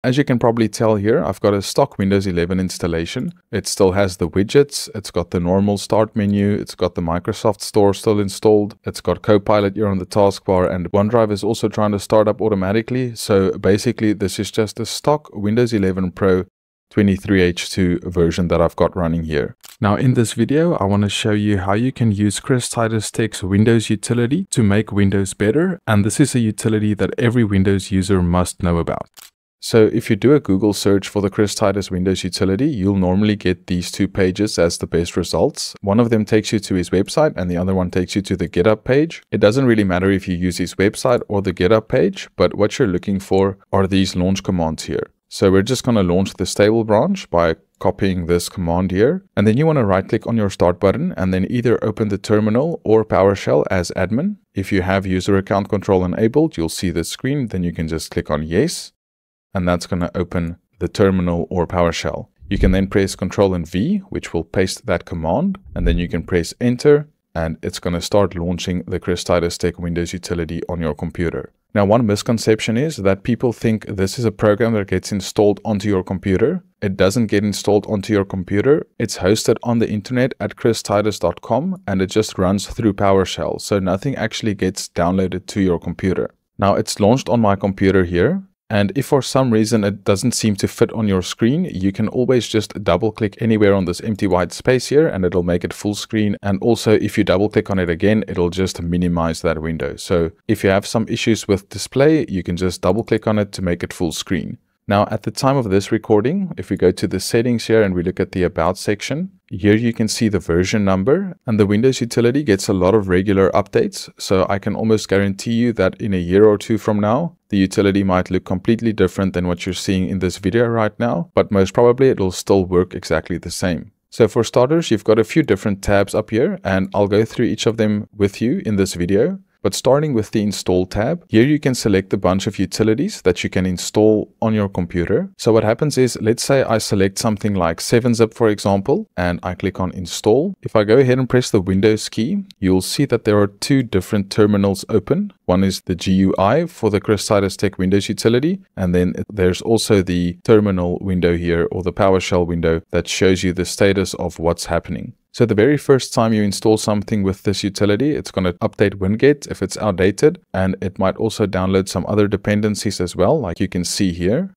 As you can probably tell here, I've got a stock Windows 11 installation. It still has the widgets, it's got the normal start menu, it's got the Microsoft Store still installed, it's got Copilot here on the taskbar, and OneDrive is also trying to start up automatically. So basically this is just a stock Windows 11 Pro 23H2 version that I've got running here. Now in this video, I want to show you how you can use Chris Titus Tech's Windows utility to make Windows better, and this is a utility that every Windows user must know about. So if you do a Google search for the Chris Titus Windows utility, you'll normally get these two pages as the best results. One of them takes you to his website and the other one takes you to the GitHub page. It doesn't really matter if you use his website or the GitHub page, but what you're looking for are these launch commands here. So we're just going to launch the stable branch by copying this command here. And then you want to right click on your start button and then either open the terminal or PowerShell as admin. If you have user account control enabled, you'll see this screen. Then you can just click on yes. And that's going to open the terminal or PowerShell. You can then press Ctrl and V, which will paste that command, and then you can press Enter, and it's going to start launching the Chris Titus Tech Windows utility on your computer. Now, one misconception is that people think this is a program that gets installed onto your computer. It doesn't get installed onto your computer. It's hosted on the internet at christitus.com, and it just runs through PowerShell, so nothing actually gets downloaded to your computer. Now, it's launched on my computer here. And if for some reason it doesn't seem to fit on your screen, you can always just double click anywhere on this empty white space here and it'll make it full screen. And also if you double click on it again, it'll just minimize that window. So if you have some issues with display, you can just double click on it to make it full screen. Now at the time of this recording, if we go to the settings here and we look at the About section, here you can see the version number, and the Windows utility gets a lot of regular updates. So I can almost guarantee you that in a year or two from now, the utility might look completely different than what you're seeing in this video right now, but most probably it will still work exactly the same. So for starters, you've got a few different tabs up here, and I'll go through each of them with you in this video. But starting with the Install tab, here you can select a bunch of utilities that you can install on your computer. So what happens is, let's say I select something like 7-Zip, for example, and I click on Install. If I go ahead and press the Windows key, you'll see that there are two different terminals open. One is the GUI for the Chris Titus Tech Windows utility, and then there's also the terminal window here, or the PowerShell window, that shows you the status of what's happening. So the very first time you install something with this utility, it's going to update WinGet if it's outdated, and it might also download some other dependencies as well, like you can see here.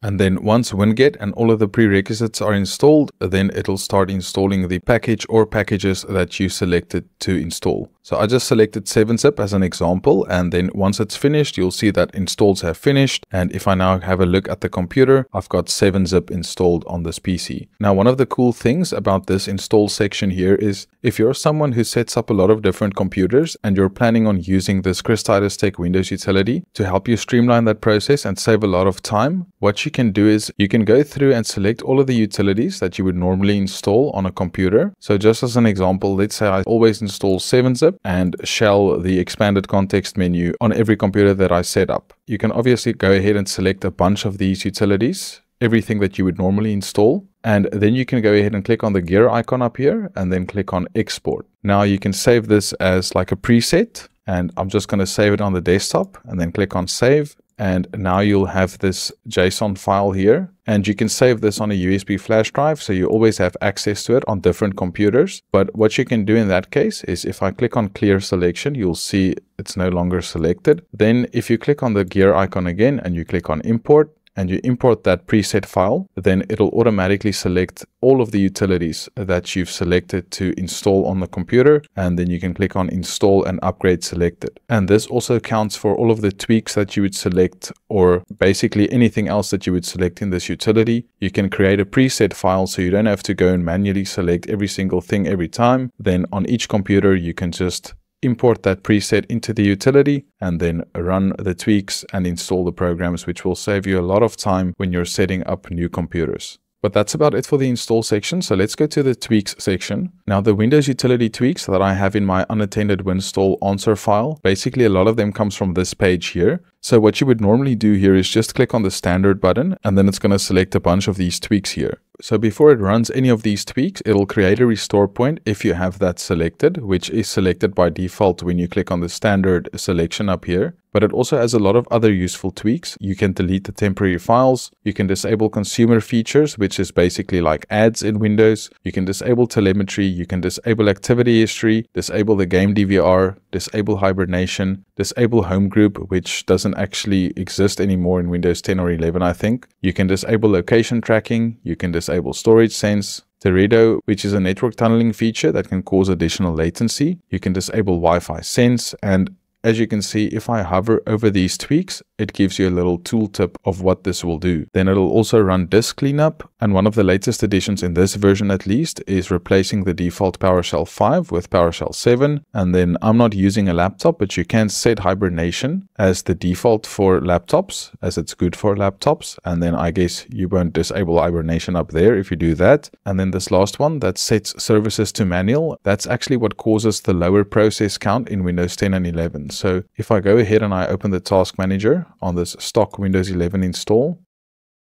And then once WinGet and all of the prerequisites are installed, then it'll start installing the package or packages that you selected to install. So I just selected 7-Zip as an example, and then once it's finished, you'll see that installs have finished. And if I now have a look at the computer, I've got 7-Zip installed on this PC. Now, one of the cool things about this install section here is if you're someone who sets up a lot of different computers and you're planning on using this Chris Titus Tech Windows utility to help you streamline that process and save a lot of time, what you can do is you can go through and select all of the utilities that you would normally install on a computer. So just as an example, let's say I always install 7-Zip and shell, the expanded context menu, on every computer that I set up. You can obviously go ahead and select a bunch of these utilities, everything that you would normally install, and then you can go ahead and click on the gear icon up here and then click on export. Now you can save this as like a preset, and I'm just going to save it on the desktop and then click on save. And now you'll have this JSON file here, and you can save this on a USB flash drive, so you always have access to it on different computers. But what you can do in that case is if I click on clear selection, you'll see it's no longer selected. Then if you click on the gear icon again and you click on import, and you import that preset file, then it'll automatically select all of the utilities that you've selected to install on the computer, and then you can click on install and upgrade selected. And this also counts for all of the tweaks that you would select, or basically anything else that you would select in this utility. You can create a preset file so you don't have to go and manually select every single thing every time. Then on each computer you can just import that preset into the utility and then run the tweaks and install the programs, which will save you a lot of time when you're setting up new computers. But that's about it for the install section. So let's go to the tweaks section. Now the Windows utility tweaks that I have in my unattended winstall answer file, basically a lot of them comes from this page here. So what you would normally do here is just click on the standard button, and then it's going to select a bunch of these tweaks here. So before it runs any of these tweaks, it'll create a restore point if you have that selected, which is selected by default when you click on the standard selection up here. but it also has a lot of other useful tweaks. You can delete the temporary files. You can disable consumer features, which is basically like ads in Windows. You can disable telemetry. You can disable activity history, disable the game DVR, disable hibernation, disable home group, which doesn't actually exist anymore in Windows 10 or 11, I think. You can disable location tracking. You can disable storage sense. Teredo, which is a network tunneling feature that can cause additional latency. You can disable Wi-Fi sense, and as you can see, if I hover over these tweaks, it gives you a little tooltip of what this will do. Then it'll also run disk cleanup, and one of the latest additions in this version at least is replacing the default PowerShell 5 with PowerShell 7. And then I'm not using a laptop, but you can set hibernation as the default for laptops, as it's good for laptops. And then I guess you won't disable hibernation up there if you do that. And then this last one that sets services to manual, that's actually what causes the lower process count in Windows 10 and 11. So if I go ahead and I open the task manager on this stock Windows 11 install,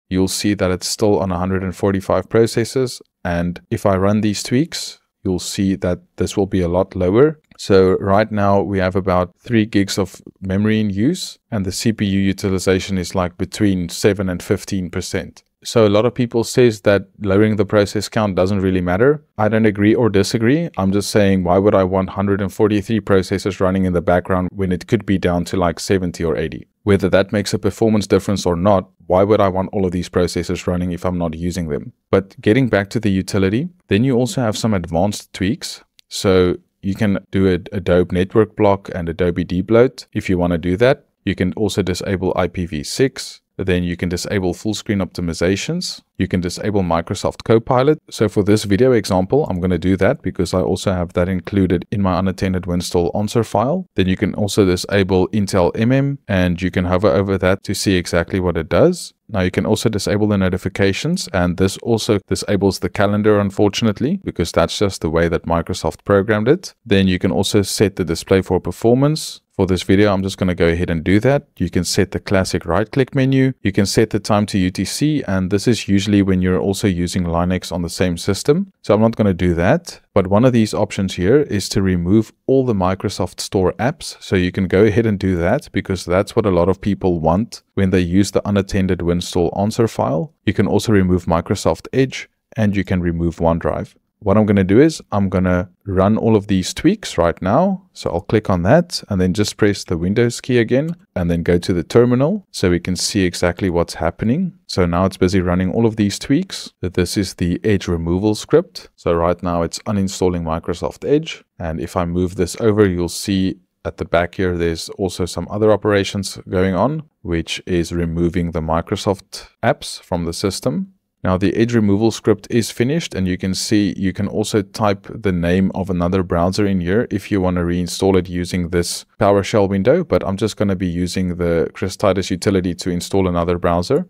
you'll see that it's still on 145 processes. And if I run these tweaks, you'll see that this will be a lot lower. So right now we have about 3 gigs of memory in use, and the CPU utilization is like between 7 and 15%. So a lot of people says that lowering the process count doesn't really matter. I don't agree or disagree. I'm just saying, why would I want 143 processes running in the background when it could be down to like 70 or 80? Whether that makes a performance difference or not, why would I want all of these processes running if I'm not using them? But getting back to the utility, then you also have some advanced tweaks. So you can do an Adobe network block and Adobe debloat if you want to do that. You can also disable IPv6. Then you can disable full screen optimizations. You can disable Microsoft Copilot. So for this video example, I'm going to do that because I also have that included in my unattended WinStall answer file. Then you can also disable Intel MM, and you can hover over that to see exactly what it does. Now you can also disable the notifications, and this also disables the calendar, unfortunately, because that's just the way that Microsoft programmed it. Then you can also set the display for performance. For this video, I'm just going to go ahead and do that. You can set the classic right-click menu. You can set the time to UTC, and this is usually when you're also using Linux on the same system. So I'm not going to do that. But one of these options here is to remove all the Microsoft Store apps. So you can go ahead and do that because that's what a lot of people want when they use the unattended WinStall answer file. You can also remove Microsoft Edge, and you can remove OneDrive. What I'm going to do is I'm going to run all of these tweaks right now. So I'll click on that and then just press the Windows key again and then go to the terminal so we can see exactly what's happening. So now it's busy running all of these tweaks. This is the Edge removal script. So right now it's uninstalling Microsoft Edge. And if I move this over, you'll see at the back here, there's also some other operations going on, which is removing the Microsoft apps from the system. Now the Edge removal script is finished, and you can see you can also type the name of another browser in here if you want to reinstall it using this PowerShell window, but I'm just going to be using the Chris Titus utility to install another browser.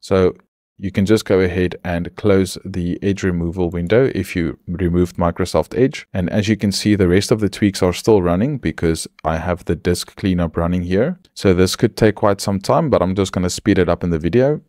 So you can just go ahead and close the Edge removal window if you removed Microsoft Edge. And as you can see, the rest of the tweaks are still running because I have the disk cleanup running here. So this could take quite some time, but I'm just going to speed it up in the video.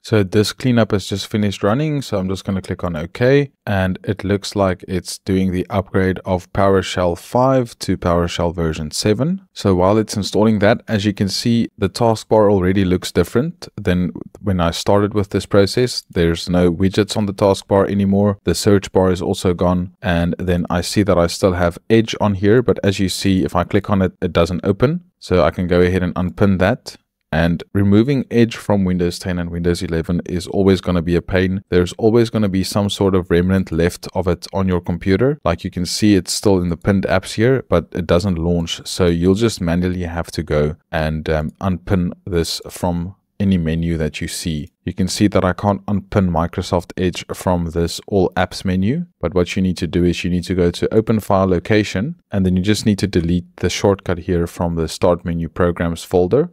So this cleanup has just finished running, so I'm just going to click on OK, and it looks like it's doing the upgrade of PowerShell 5 to PowerShell version 7. So while it's installing that, as you can see, the taskbar already looks different than when I started with this process. There's no widgets on the taskbar anymore. The search bar is also gone, and then I see that I still have Edge on here, but as you see, if I click on it, it doesn't open. So I can go ahead and unpin that. And removing Edge from Windows 10 and Windows 11 is always going to be a pain. There's always going to be some sort of remnant left of it on your computer. Like you can see, it's still in the pinned apps here, but it doesn't launch. So you'll just manually have to go and unpin this from any menu that you see. You can see that I can't unpin Microsoft Edge from this All Apps menu. But what you need to do is you need to go to Open File Location, and then you just need to delete the shortcut here from the Start Menu Programs folder.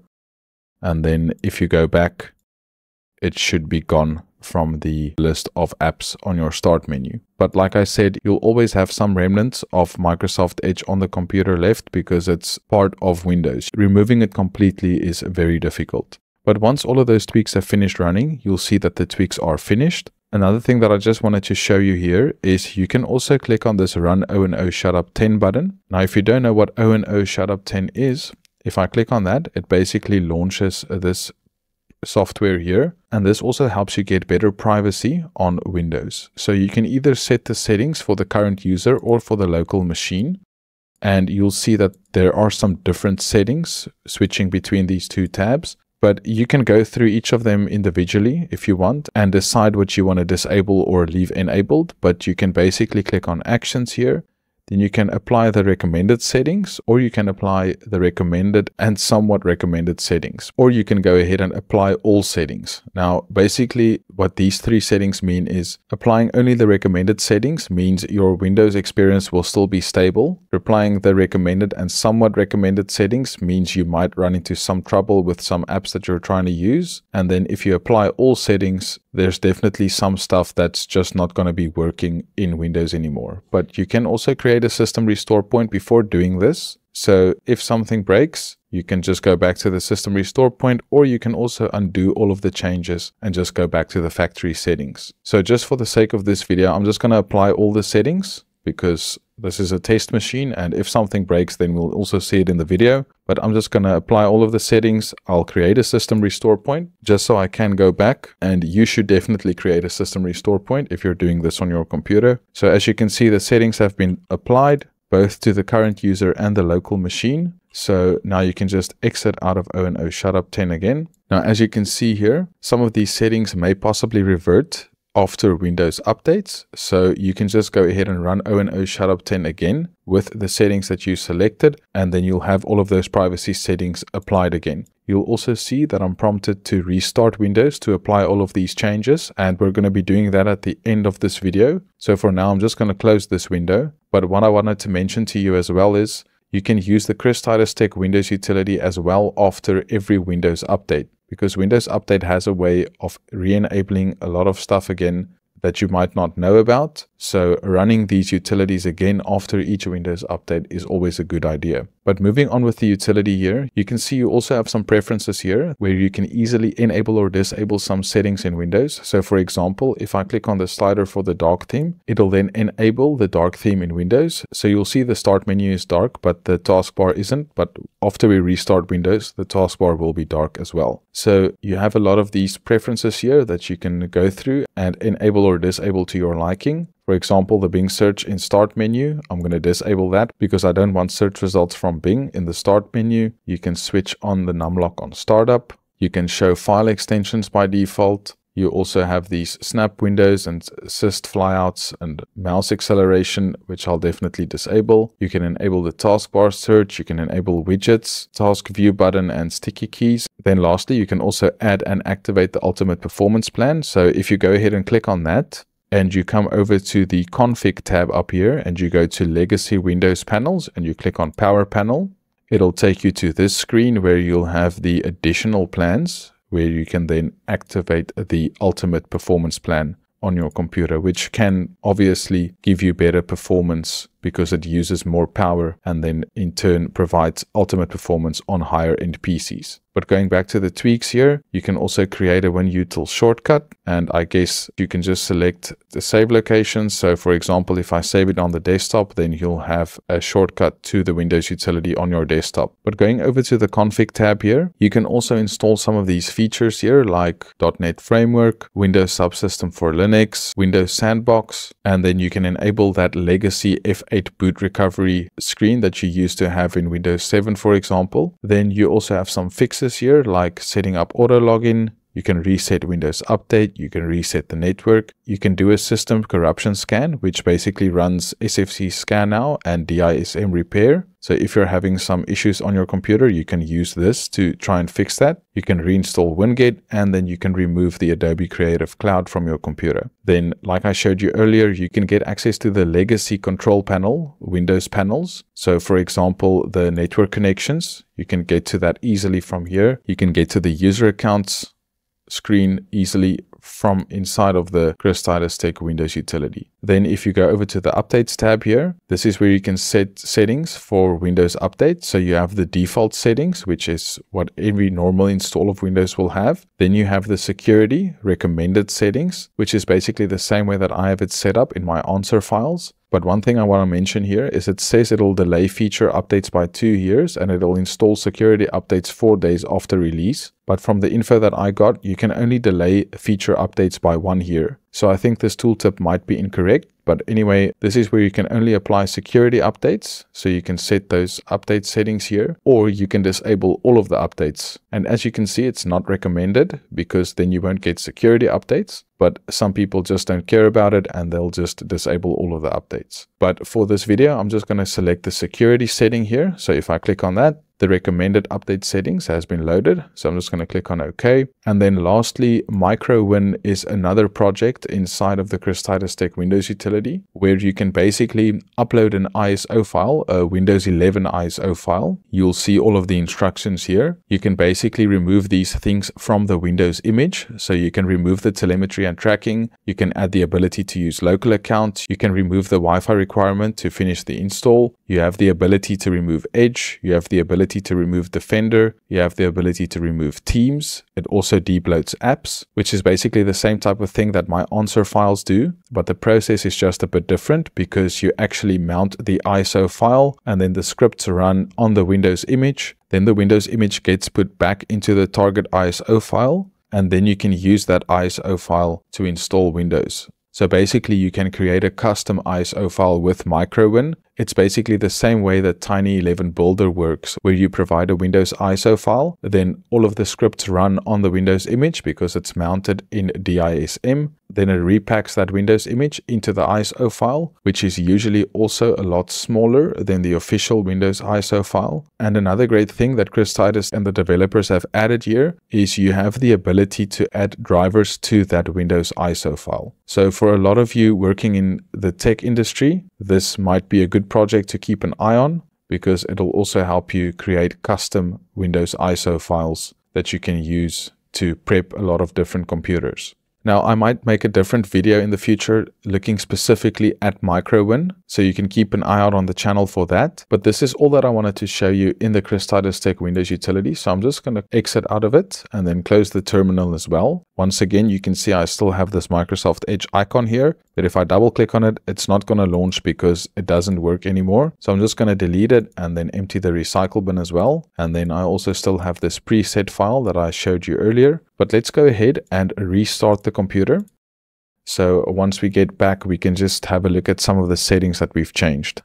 And then if you go back, it should be gone from the list of apps on your start menu. But like I said, you'll always have some remnants of Microsoft Edge on the computer left because it's part of Windows. Removing it completely is very difficult. But once all of those tweaks have finished running, you'll see that the tweaks are finished. Another thing that I just wanted to show you here is you can also click on this Run O&O Shutup 10 button. Now, if you don't know what O&O Shutup 10 is, If I click on that, it basically launches this software here, and this also helps you get better privacy on Windows. So you can either set the settings for the current user or for the local machine, and you'll see that there are some different settings switching between these two tabs, but you can go through each of them individually if you want and decide what you want to disable or leave enabled. But you can basically click on actions here. Then you can apply the recommended settings, or you can apply the recommended and somewhat recommended settings, or you can go ahead and apply all settings. Now, basically what these three settings mean is applying only the recommended settings means your Windows experience will still be stable. Applying the recommended and somewhat recommended settings means you might run into some trouble with some apps that you're trying to use. And then if you apply all settings, there's definitely some stuff that's just not going to be working in Windows anymore. But you can also create a system restore point before doing this. So if something breaks, you can just go back to the system restore point, or you can also undo all of the changes and just go back to the factory settings. So just for the sake of this video, I'm just going to apply all the settings because this is a test machine, and if something breaks, then we'll also see it in the video. But I'm just going to apply all of the settings. I'll create a system restore point just so I can go back, and you should definitely create a system restore point if you're doing this on your computer. So as you can see, the settings have been applied both to the current user and the local machine. So now you can just exit out of O&O Shutup 10 again. Now, as you can see here, some of these settings may possibly revert after Windows updates. So you can just go ahead and run O&O Shutup 10 again with the settings that you selected, and then you'll have all of those privacy settings applied again. You'll also see that I'm prompted to restart Windows to apply all of these changes, and we're going to be doing that at the end of this video. So for now, I'm just going to close this window. But what I wanted to mention to you as well is you can use the Chris Titus Tech Windows utility as well after every Windows update, because Windows Update has a way of re-enabling a lot of stuff again that you might not know about. So running these utilities again after each Windows update is always a good idea. But moving on with the utility here, you can see you also have some preferences here where you can easily enable or disable some settings in Windows. So for example, if I click on the slider for the dark theme, it'll then enable the dark theme in Windows. So you'll see the start menu is dark, but the taskbar isn't. But after we restart Windows, the taskbar will be dark as well. So you have a lot of these preferences here that you can go through and enable or disable to your liking. For example, the Bing search in start menu, I'm going to disable that because I don't want search results from Bing in the start menu. You can switch on the numlock on startup. You can show file extensions by default. You also have these snap windows and assist flyouts and mouse acceleration, which I'll definitely disable. You can enable the taskbar search. You can enable widgets, task view button, and sticky keys. Then lastly, you can also add and activate the ultimate performance plan. So if you go ahead and click on that, and you come over to the config tab up here and you go to legacy Windows panels and you click on power panel, it'll take you to this screen where you'll have the additional plans where you can then activate the ultimate performance plan on your computer, which can obviously give you better performance because it uses more power and then in turn provides ultimate performance on higher end PCs. But going back to the tweaks here, you can also create a WinUtil shortcut, and I guess you can just select the save location. So for example, if I save it on the desktop, then you'll have a shortcut to the Windows utility on your desktop. But going over to the config tab here, you can also install some of these features here like .NET Framework, Windows Subsystem for Linux, Windows Sandbox, and then you can enable that legacy F8 boot recovery screen that you used to have in Windows 7, for example. Then you also have some fixes here like setting up auto login. You can reset Windows Update, you can reset the network, you can do a system corruption scan, which basically runs SFC scan now and DISM repair. So if you're having some issues on your computer, you can use this to try and fix that. You can reinstall Winget, and then you can remove the Adobe Creative Cloud from your computer. Then, like I showed you earlier, you can get access to the legacy control panel, Windows panels. So for example, the network connections, you can get to that easily from here. You can get to the user accounts screen easily from inside of the Chris Titus Tech Windows utility. Then if you go over to the Updates tab here, this is where you can set settings for Windows Update. So you have the default settings, which is what every normal install of Windows will have. Then you have the security recommended settings, which is basically the same way that I have it set up in my answer files. But one thing I want to mention here is it says it'll delay feature updates by 2 years and it'll install security updates 4 days after release. But from the info that I got, you can only delay feature updates by 1 year. So I think this tooltip might be incorrect. But anyway, this is where you can only apply security updates. So you can set those update settings here, or you can disable all of the updates. And as you can see, it's not recommended because then you won't get security updates. But some people just don't care about it and they'll just disable all of the updates. But for this video, I'm just going to select the security setting here. So if I click on that, the recommended update settings has been loaded. So I'm just going to click on OK. And then lastly, MicroWin is another project inside of the Chris Titus Tech Windows utility where you can basically upload an ISO file, a Windows 11 ISO file. You'll see all of the instructions here. You can basically remove these things from the Windows image. So you can remove the telemetry and tracking. You can add the ability to use local accounts. You can remove the Wi-Fi requirement to finish the install. You have the ability to remove Edge. You have the ability to remove Defender. You have the ability to remove Teams. It also debloats apps, which is basically the same type of thing that my answer files do, but the process is just a bit different because you actually mount the ISO file and then the scripts run on the Windows image. Then the Windows image gets put back into the target ISO file, and then you can use that ISO file to install Windows. So basically you can create a custom ISO file with MicroWin. It's basically the same way that Tiny11 Builder works, where you provide a Windows ISO file, then all of the scripts run on the Windows image because it's mounted in DISM. Then it repacks that Windows image into the ISO file, which is usually also a lot smaller than the official Windows ISO file. And another great thing that Chris Titus and the developers have added here is you have the ability to add drivers to that Windows ISO file. So for a lot of you working in the tech industry, this might be a good project to keep an eye on because it'll also help you create custom Windows ISO files that you can use to prep a lot of different computers. Now, I might make a different video in the future looking specifically at MicroWin, so you can keep an eye out on the channel for that. But this is all that I wanted to show you in the Chris Titus Tech Windows utility. So I'm just going to exit out of it and then close the terminal as well. Once again, you can see I still have this Microsoft Edge icon here, but if I double click on it, it's not going to launch because it doesn't work anymore. So I'm just going to delete it and then empty the recycle bin as well. And then I also still have this preset file that I showed you earlier. But let's go ahead and restart the computer. So once we get back, we can just have a look at some of the settings that we've changed.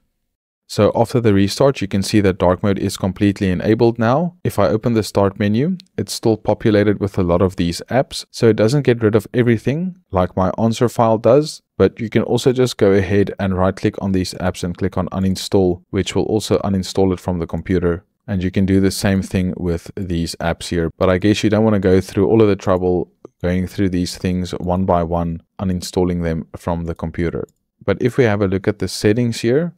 So after the restart, you can see that dark mode is completely enabled now. If I open the start menu, it's still populated with a lot of these apps. So it doesn't get rid of everything like my answer file does, but you can also just go ahead and right click on these apps and click on uninstall, which will also uninstall it from the computer. And you can do the same thing with these apps here. But I guess you don't want to go through all of the trouble going through these things one by one, uninstalling them from the computer. But if we have a look at the settings here,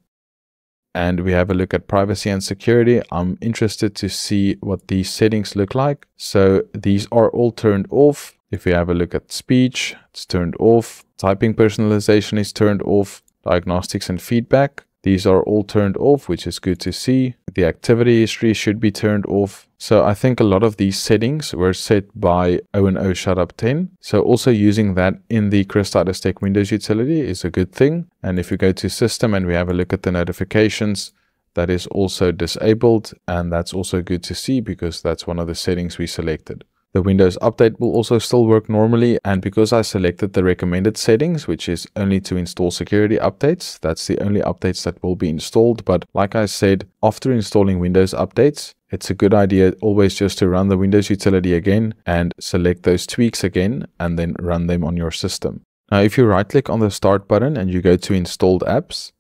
and we have a look at privacy and security, I'm interested to see what these settings look like. So these are all turned off. If we have a look at speech, it's turned off. Typing personalization is turned off. Diagnostics and feedback, these are all turned off, which is good to see. The activity history should be turned off. So I think a lot of these settings were set by O&O Shutup 10. So also using that in the Chris Titus Tech Windows utility is a good thing. And if we go to system and we have a look at the notifications, that is also disabled. And that's also good to see because that's one of the settings we selected. The Windows Update will also still work normally, and because I selected the recommended settings, which is only to install security updates, that's the only updates that will be installed. But like I said, after installing Windows updates, it's a good idea always just to run the Windows utility again and select those tweaks again and then run them on your system. Now, if you right click on the Start button and you go to Installed Apps,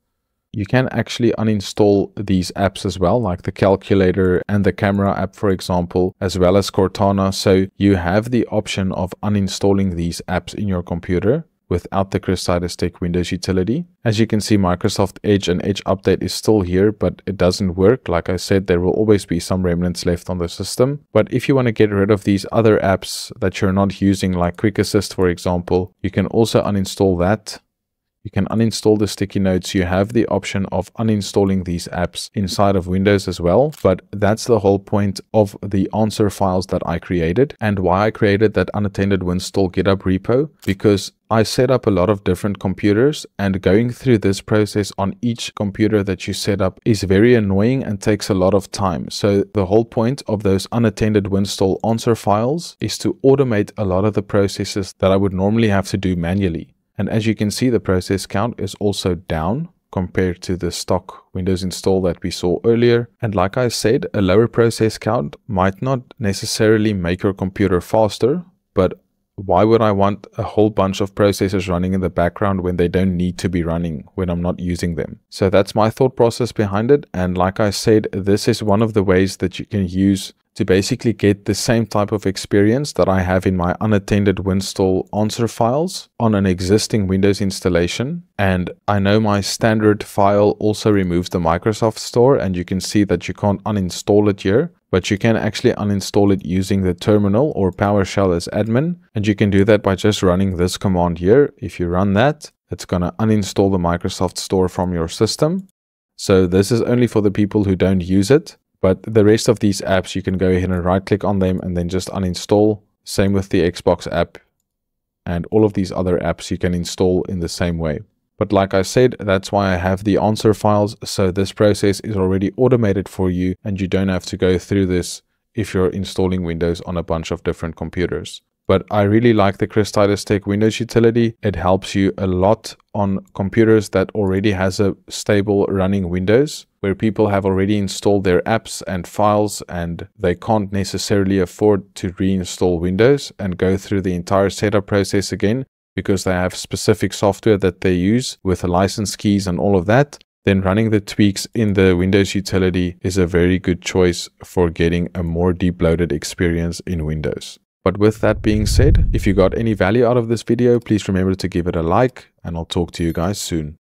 you can actually uninstall these apps as well, like the calculator and the camera app, for example, as well as Cortana. So you have the option of uninstalling these apps in your computer. without the Chris Titus Tech Windows utility. As you can see, Microsoft Edge and Edge Update is still here, but it doesn't work. Like I said, there will always be some remnants left on the system. But if you want to get rid of these other apps that you're not using, like Quick Assist, for example, you can also uninstall that. You can uninstall the sticky notes. You have the option of uninstalling these apps inside of Windows as well. But that's the whole point of the answer files that I created and why I created that unattended WinStall GitHub repo, because I set up a lot of different computers, and going through this process on each computer that you set up is very annoying and takes a lot of time. So the whole point of those unattended WinStall answer files is to automate a lot of the processes that I would normally have to do manually. And as you can see, the process count is also down compared to the stock Windows install that we saw earlier. And like I said, a lower process count might not necessarily make your computer faster, but why would I want a whole bunch of processes running in the background when they don't need to be running when I'm not using them? So that's my thought process behind it. And like I said, this is one of the ways that you can use to basically get the same type of experience that I have in my unattended WinStall answer files on an existing Windows installation. And I know my standard file also removes the Microsoft Store, and you can see that you can't uninstall it here, but you can actually uninstall it using the terminal or PowerShell as admin. And you can do that by just running this command here. If you run that, it's going to uninstall the Microsoft Store from your system. So this is only for the people who don't use it. But the rest of these apps, you can go ahead and right click on them and then just uninstall. Same with the Xbox app, and all of these other apps you can install in the same way. But like I said, that's why I have the answer files. So this process is already automated for you, and you don't have to go through this if you're installing Windows on a bunch of different computers. But I really like the Chris Titus Tech Windows utility. It helps you a lot on computers that already has a stable running Windows, where people have already installed their apps and files and they can't necessarily afford to reinstall Windows and go through the entire setup process again because they have specific software that they use with the license keys and all of that. Then running the tweaks in the Windows utility is a very good choice for getting a more debloated experience in Windows. But with that being said, if you got any value out of this video, please remember to give it a like, and I'll talk to you guys soon.